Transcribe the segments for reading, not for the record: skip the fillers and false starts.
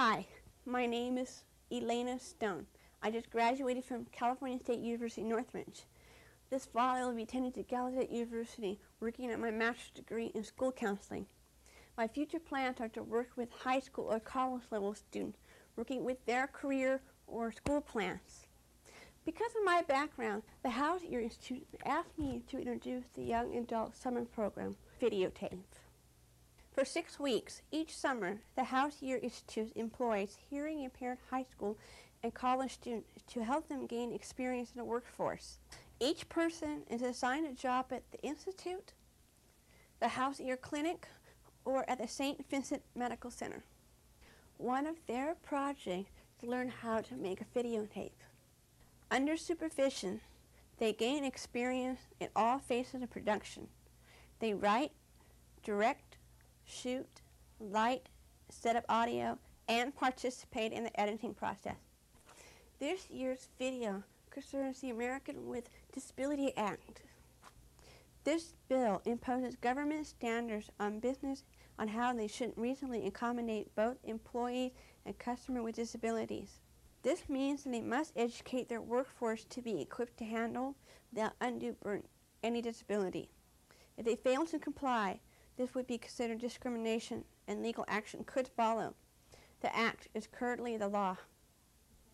Hi, my name is Elena Stone. I just graduated from California State University, Northridge. This fall I will be attending to Gallaudet University, working at my master's degree in school counseling. My future plans are to work with high school or college level students, working with their career or school plans. Because of my background, the House Year Institute asked me to introduce the Young Adult Summer Program videotape. For 6 weeks each summer, the House Year Institute employs hearing impaired high school and college students to help them gain experience in the workforce. Each person is assigned a job at the Institute, the House Ear Clinic, or at the St. Vincent Medical Center. One of their projects is to learn how to make a videotape. Under supervision, they gain experience in all phases of production. They write, direct, shoot, light, set up audio, and participate in the editing process. This year's video concerns the American with Disabilities Act. This bill imposes government standards on business on how they should reasonably accommodate both employees and customers with disabilities. This means that they must educate their workforce to be equipped to handle without undue burden any disability. If they fail to comply, this would be considered discrimination and legal action could follow. The act is currently the law.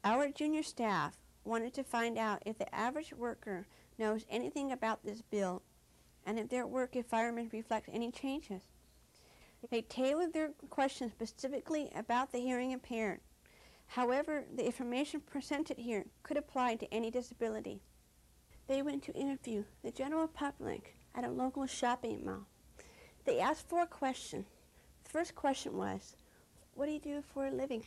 Our junior staff wanted to find out if the average worker knows anything about this bill and if their work environment reflects any changes. They tailored their questions specifically about the hearing impaired. However, the information presented here could apply to any disability. They went to interview the general public at a local shopping mall. They asked 4 questions. The first question was, what do you do for a living?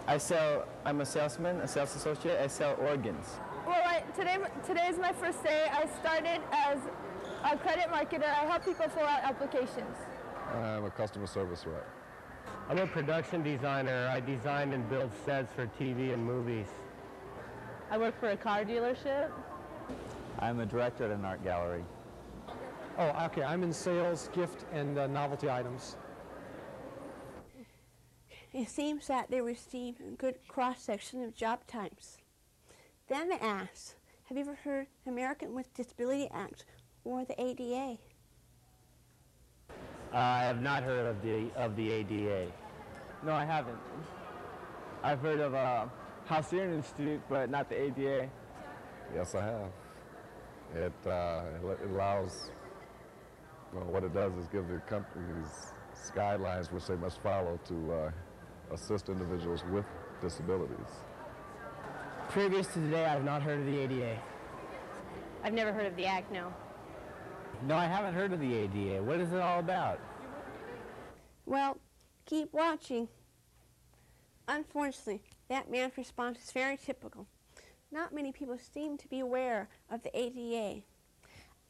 I'm a salesman, a sales associate. I sell organs. Well, today is my first day. I started as a credit marketer. I help people fill out applications. I'm a customer service rep. I'm a production designer. I design and build sets for TV and movies. I work for a car dealership. I'm a director at an art gallery. Oh, okay. I'm in sales, gift, and novelty items. It seems that they received a good cross-section of job types. Then they asked, have you ever heard American with Disabilities Act or the ADA? I have not heard of the ADA. No, I haven't. I've heard of House Ear Institute, but not the ADA. Yes, I have. It allows, well, what it does is give the companies guidelines which they must follow to assist individuals with disabilities. Previous to today, I have not heard of the ADA. I've never heard of the Act, no. No, I haven't heard of the ADA. What is it all about? Well, keep watching. Unfortunately, that man's response is very typical. Not many people seem to be aware of the ADA.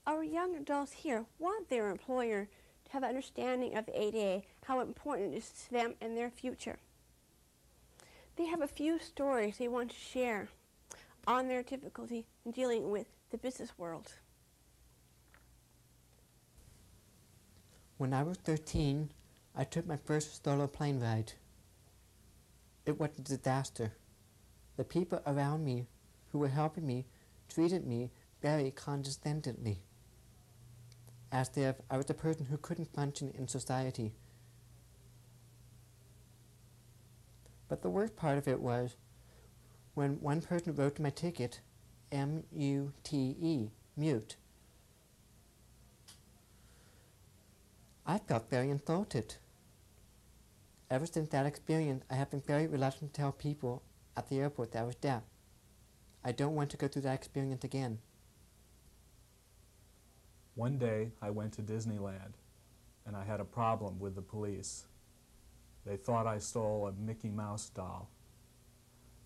Our young adults here want their employer to have an understanding of the ADA, how important it is to them and their future. They have a few stories they want to share on their difficulty in dealing with the business world. When I was 13, I took my first solo plane ride. It was a disaster. The people around me who were helping me treated me very condescendingly, as if I was a person who couldn't function in society. But the worst part of it was when one person wrote my ticket, M-U-T-E, mute. I felt very insulted. Ever since that experience, I have been very reluctant to tell people at the airport that I was deaf. I don't want to go through that experience again. One day, I went to Disneyland, and I had a problem with the police. They thought I stole a Mickey Mouse doll.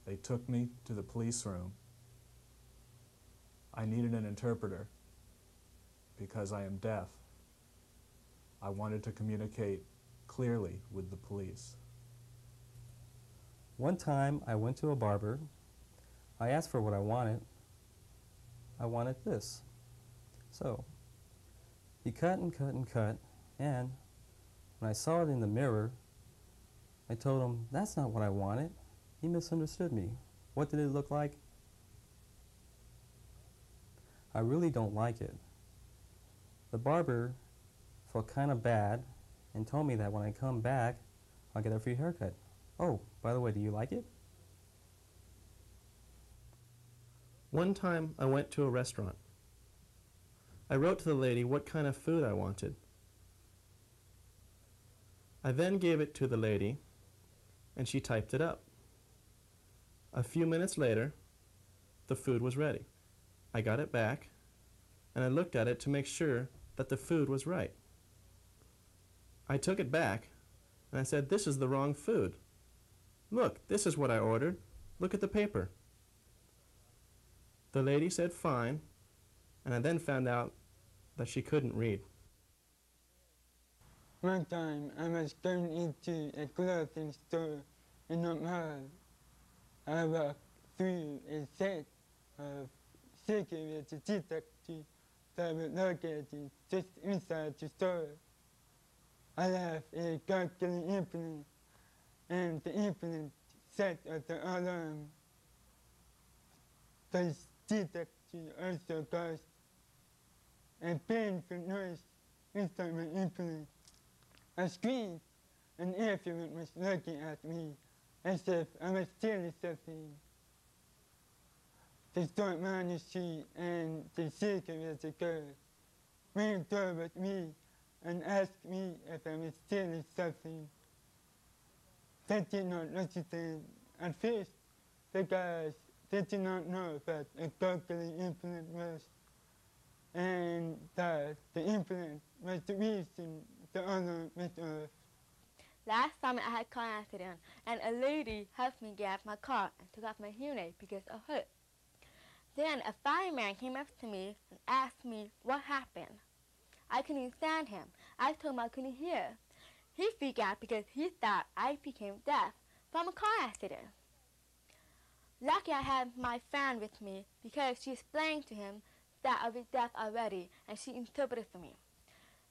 They took me to the police room. I needed an interpreter because I am deaf. I wanted to communicate clearly with the police. One time I went to a barber. I asked for what I wanted. I wanted this. So he cut and cut and cut, and when I saw it in the mirror, I told him, that's not what I wanted. He misunderstood me. What did it look like? I really don't like it. The barber felt kind of bad and told me that when I come back, I'll get a free haircut. Oh, by the way, do you like it? One time I went to a restaurant. I wrote to the lady what kind of food I wanted. I then gave it to the lady and she typed it up. A few minutes later, the food was ready. I got it back and I looked at it to make sure that the food was right. I took it back and I said, "This is the wrong food. Look, this is what I ordered. Look at the paper." The lady said fine, and I then found out that she couldn't read. One time I was going into a clothing store in the mall. I walked through a set of security detectives that were located just inside the store. I have a calculating implement, and the implement set at the alarm. The detective also caused a painful noise inside my implement. I screamed, and everyone was looking at me as if I was stealing something. The store manager and the security guard ran toward me and asked me if I was stealing something. They did not understand at first because they did not know what a calculating implement was, and that the implement was the reason the alarm went off. Last summer I had a car accident, and a lady helped me get out of my car and took off my hearing aid because I hurt. Then a fireman came up to me and asked me what happened. I couldn't stand him. I told him I couldn't hear. He freaked out because he thought I became deaf from a car accident. Lucky I had my friend with me because she explained to him that I was deaf already and she interpreted for me.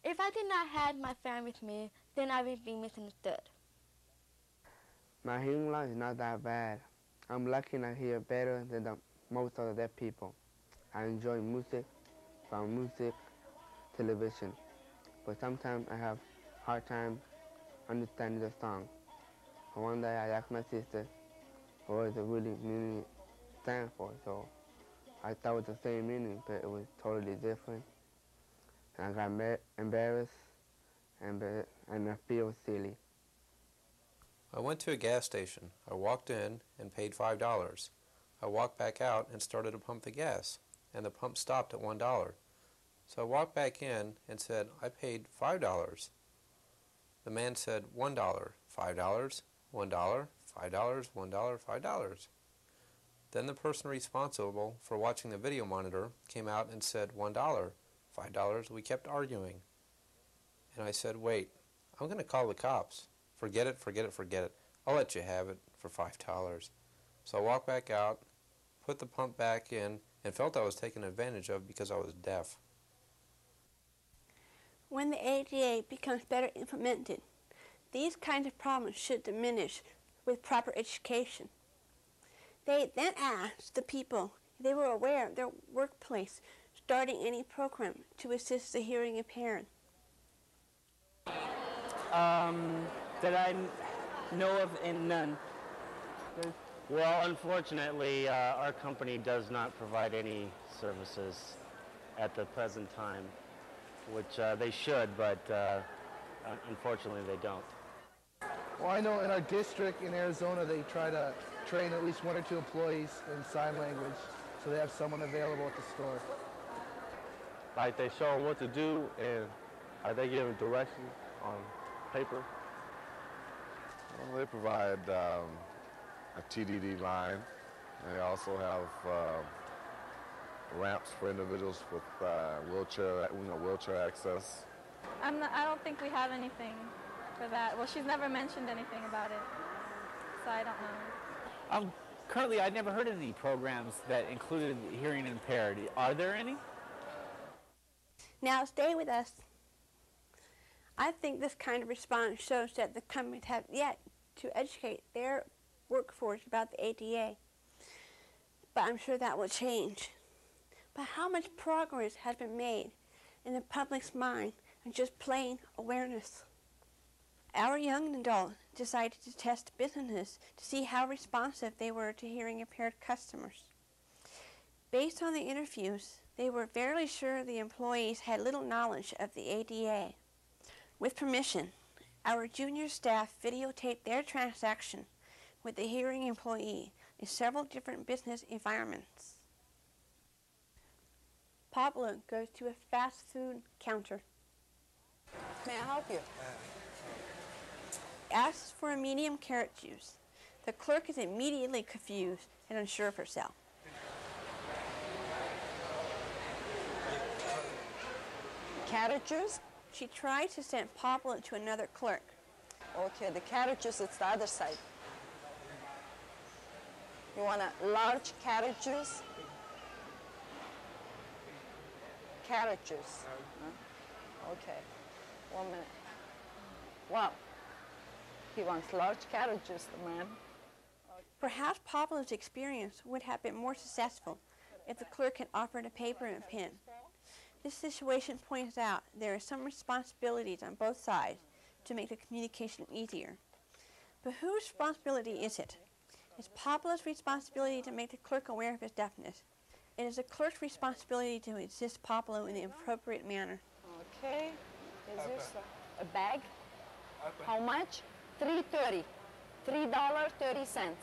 If I did not have my friend with me, then I would be misunderstood. My hearing loss is not that bad. I'm lucky and I hear better than most of the deaf people. I enjoy music, from music, television, but sometimes I have a hard time understanding the song. One day I asked my sister what does it really meaning stand for, so I thought it was the same meaning, but it was totally different. And I got embarrassed and I feel silly. I went to a gas station. I walked in and paid $5. I walked back out and started to pump the gas, and the pump stopped at $1. So I walked back in and said, I paid $5. The man said, $1, $5, $1, $5, $1, $5. Then the person responsible for watching the video monitor came out and said, $1, $5. We kept arguing. And I said, wait, I'm going to call the cops. Forget it, forget it, forget it. I'll let you have it for $5. So I walked back out, put the pump back in, and felt I was taken advantage of because I was deaf. When the ADA becomes better implemented, these kinds of problems should diminish with proper education. They then asked the people if they were aware of their workplace starting any program to assist the hearing impaired. That I know of, and none. Well, unfortunately, our company does not provide any services at the present time, which they should, but unfortunately they don't. Well, I know in our district in Arizona, they try to train at least 1 or 2 employees in sign language, so they have someone available at the store. Like they show them what to do, and are they giving directions on paper? Well, they provide a TDD line, and they also have ramps for individuals with wheelchair access. I don't think we have anything for that. Well, she's never mentioned anything about it, so I don't know. Currently, I've never heard of any programs that included hearing impaired. Are there any? Now stay with us. I think this kind of response shows that the companies have yet to educate their workforce about the ADA. But I'm sure that will change. But how much progress has been made in the public's mind on just plain awareness? Our young adult decided to test businesses to see how responsive they were to hearing impaired customers. Based on the interviews, they were fairly sure the employees had little knowledge of the ADA. With permission, our junior staff videotaped their transaction with the hearing employee in several different business environments. Pablo goes to a fast food counter. May I help you? Asks for a medium carrot juice. The clerk is immediately confused and unsure of herself. Carrot juice? She tried to send Pablo to another clerk. Okay, the carrot juice is the other side. You want a large carrot juice? Carrot juice. Okay, 1 minute. Wow, he wants large carrot juice, the man. Perhaps Pablo's experience would have been more successful if the clerk had offered a paper and a pen. This situation points out there are some responsibilities on both sides to make the communication easier. But whose responsibility is it? It's Pablo's responsibility to make the clerk aware of his deafness. It is the clerk's responsibility to assist Pablo in the appropriate manner. Okay, is this a bag? How much? $3.30. $3.30.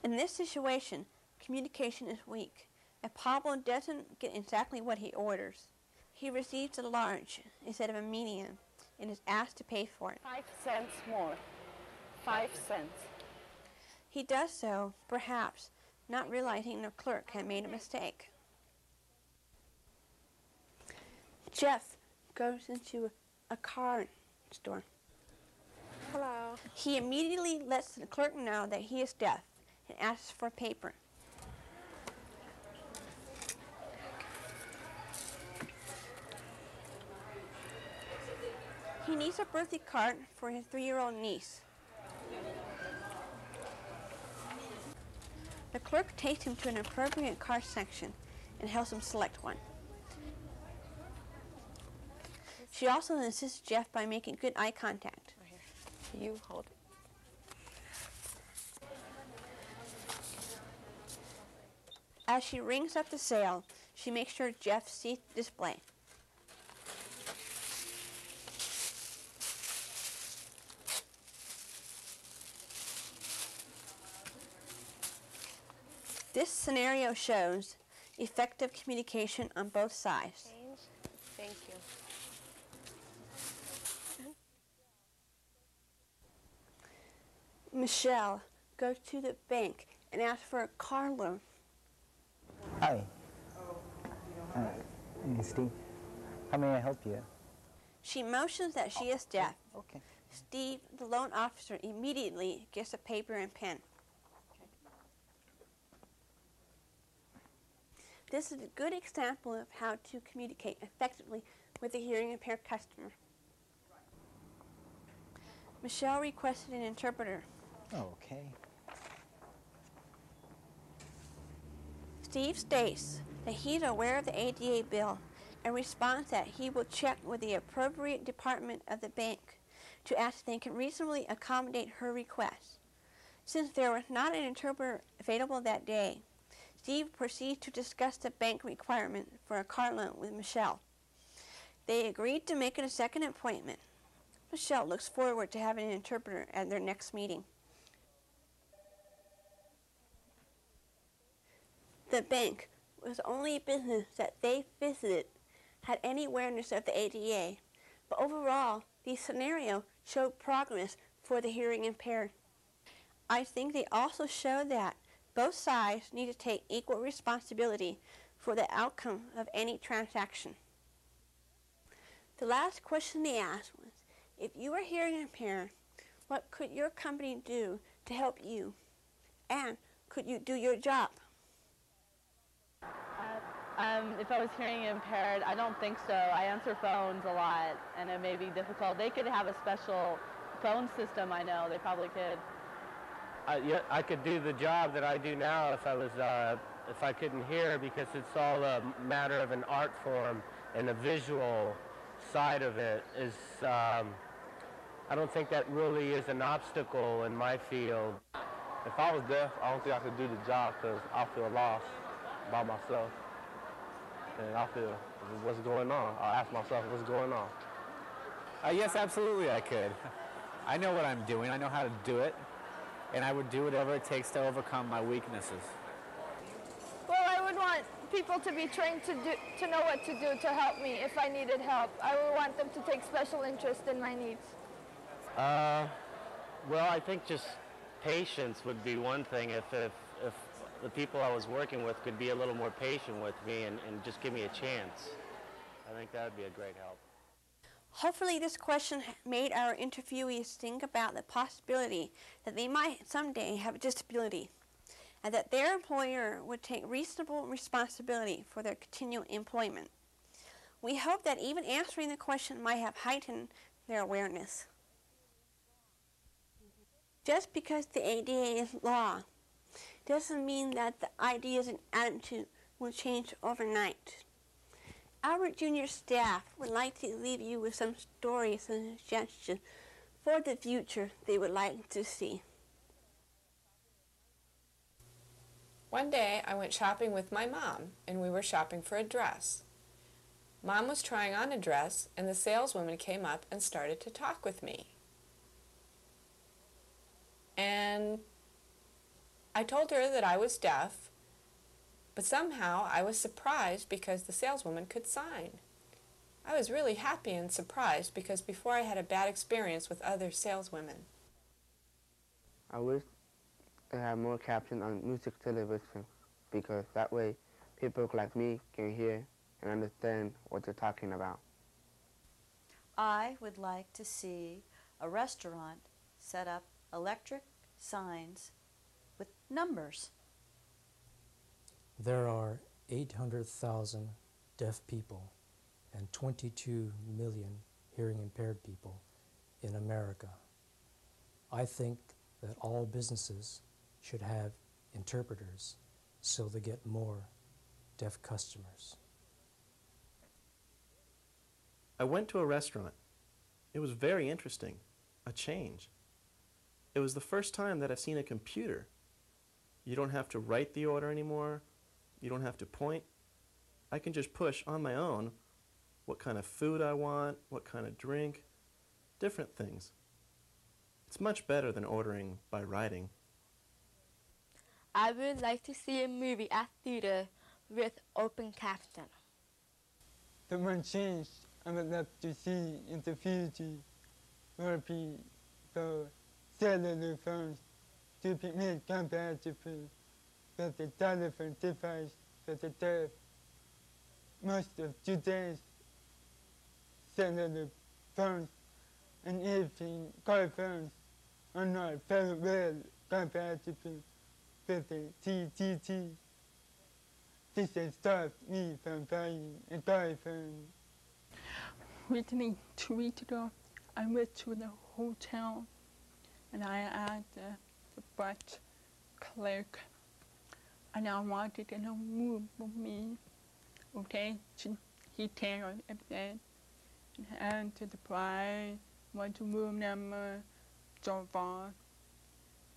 In this situation, communication is weak. If Pablo doesn't get exactly what he orders, he receives a large instead of a medium and is asked to pay for it. 5 cents more. 5 cents. He does so, perhaps, not realizing the clerk had made a mistake. Jeff goes into a car store. Hello. He immediately lets the clerk know that he is deaf and asks for paper. He needs a birthday card for his 3-year-old niece. The clerk takes him to an appropriate card section and helps him select one. She also assists Jeff by making good eye contact. You hold it. As she rings up the sale, she makes sure Jeff sees the display. This scenario shows effective communication on both sides. Thank you. Michelle goes to the bank and asks for a car loan. Hi. I'm Steve. How may I help you? She motions that she is deaf. Okay. Steve, the loan officer, immediately gets a paper and pen. This is a good example of how to communicate effectively with a hearing impaired customer. Michelle requested an interpreter. Okay. Steve states that he's aware of the ADA bill and responds that he will check with the appropriate department of the bank to ask if they can reasonably accommodate her request. Since there was not an interpreter available that day, Steve proceeds to discuss the bank requirement for a car loan with Michelle. They agreed to make it a second appointment. Michelle looks forward to having an interpreter at their next meeting. The bank was the only business that they visited had any awareness of the ADA, but overall, the scenario showed progress for the hearing impaired. I think they also show that both sides need to take equal responsibility for the outcome of any transaction. The last question they asked was, if you were hearing impaired, what could your company do to help you? And could you do your job? If I was hearing impaired, I don't think so. I answer phones a lot, and it may be difficult. They could have a special phone system, I know. They probably could. I could do the job that I do now if I couldn't hear, because it's all a matter of an art form, and the visual side of it is, I don't think that really is an obstacle in my field. If I was deaf, I don't think I could do the job because I feel lost by myself. And I feel, what's going on? I'll ask myself, what's going on? Yes, absolutely I could. I know what I'm doing. I know how to do it. And I would do whatever it takes to overcome my weaknesses. Well, I would want people to be trained to know what to do to help me if I needed help. I would want them to take special interest in my needs. Well, I think just patience would be one thing. If the people I was working with could be a little more patient with me and just give me a chance, I think that would be a great help. Hopefully this question made our interviewees think about the possibility that they might someday have a disability, and that their employer would take reasonable responsibility for their continued employment. We hope that even answering the question might have heightened their awareness. Just because the ADA is law doesn't mean that the ideas and attitude will change overnight. Our junior staff would like to leave you with some stories and suggestions for the future they would like to see. One day I went shopping with my mom, and we were shopping for a dress. Mom was trying on a dress, and the saleswoman came up and started to talk with me. And I told her that I was deaf, but somehow I was surprised because the saleswoman could sign. I was really happy and surprised because before I had a bad experience with other saleswomen. I wish they had more captions on music television, because that way people like me can hear and understand what they're talking about. I would like to see a restaurant set up electric signs with numbers. There are 800,000 deaf people and 22 million hearing impaired people in America. I think that all businesses should have interpreters so they get more deaf customers. I went to a restaurant. It was very interesting, a change. It was the first time that I've seen a computer. You don't have to write the order anymore. You don't have to point. I can just push on my own what kind of food I want, what kind of drink, different things. It's much better than ordering by writing. I would like to see a movie at theater with open caption. The one change I would love to see in the future would be the cellular phones to be made compatible with the telephone device for the deaf. Most of today's cellular phones and even car phones are not very well compatible with the TTT. This has stopped me from buying a car phone. Recently, 2 weeks ago, I went to the hotel and I asked the bus clerk, and I wanted to know room for me. Okay, so he came and said, and answered the price, what's the room number, so forth.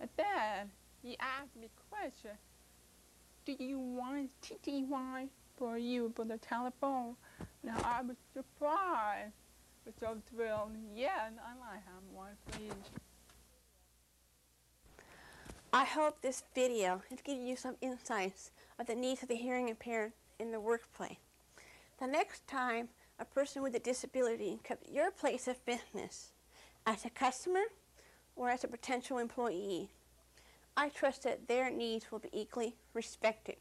And then he asked me a question, do you want TTY for you for the telephone? Now I was surprised, but so thrilled. Yes, I might have one, please. I hope this video has given you some insights of the needs of the hearing impaired in the workplace. The next time a person with a disability comes to your place of business, as a customer or as a potential employee, I trust that their needs will be equally respected.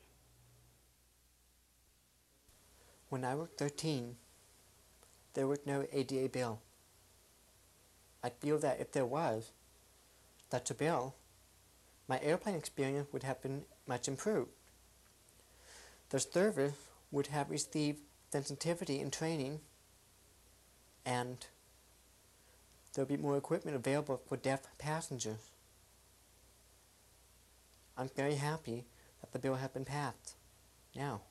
When I was 13, there was no ADA bill. I feel that if there was such a bill, my airplane experience would have been much improved. The service would have received sensitivity and training, and there would be more equipment available for deaf passengers. I'm very happy that the bill has been passed. Now.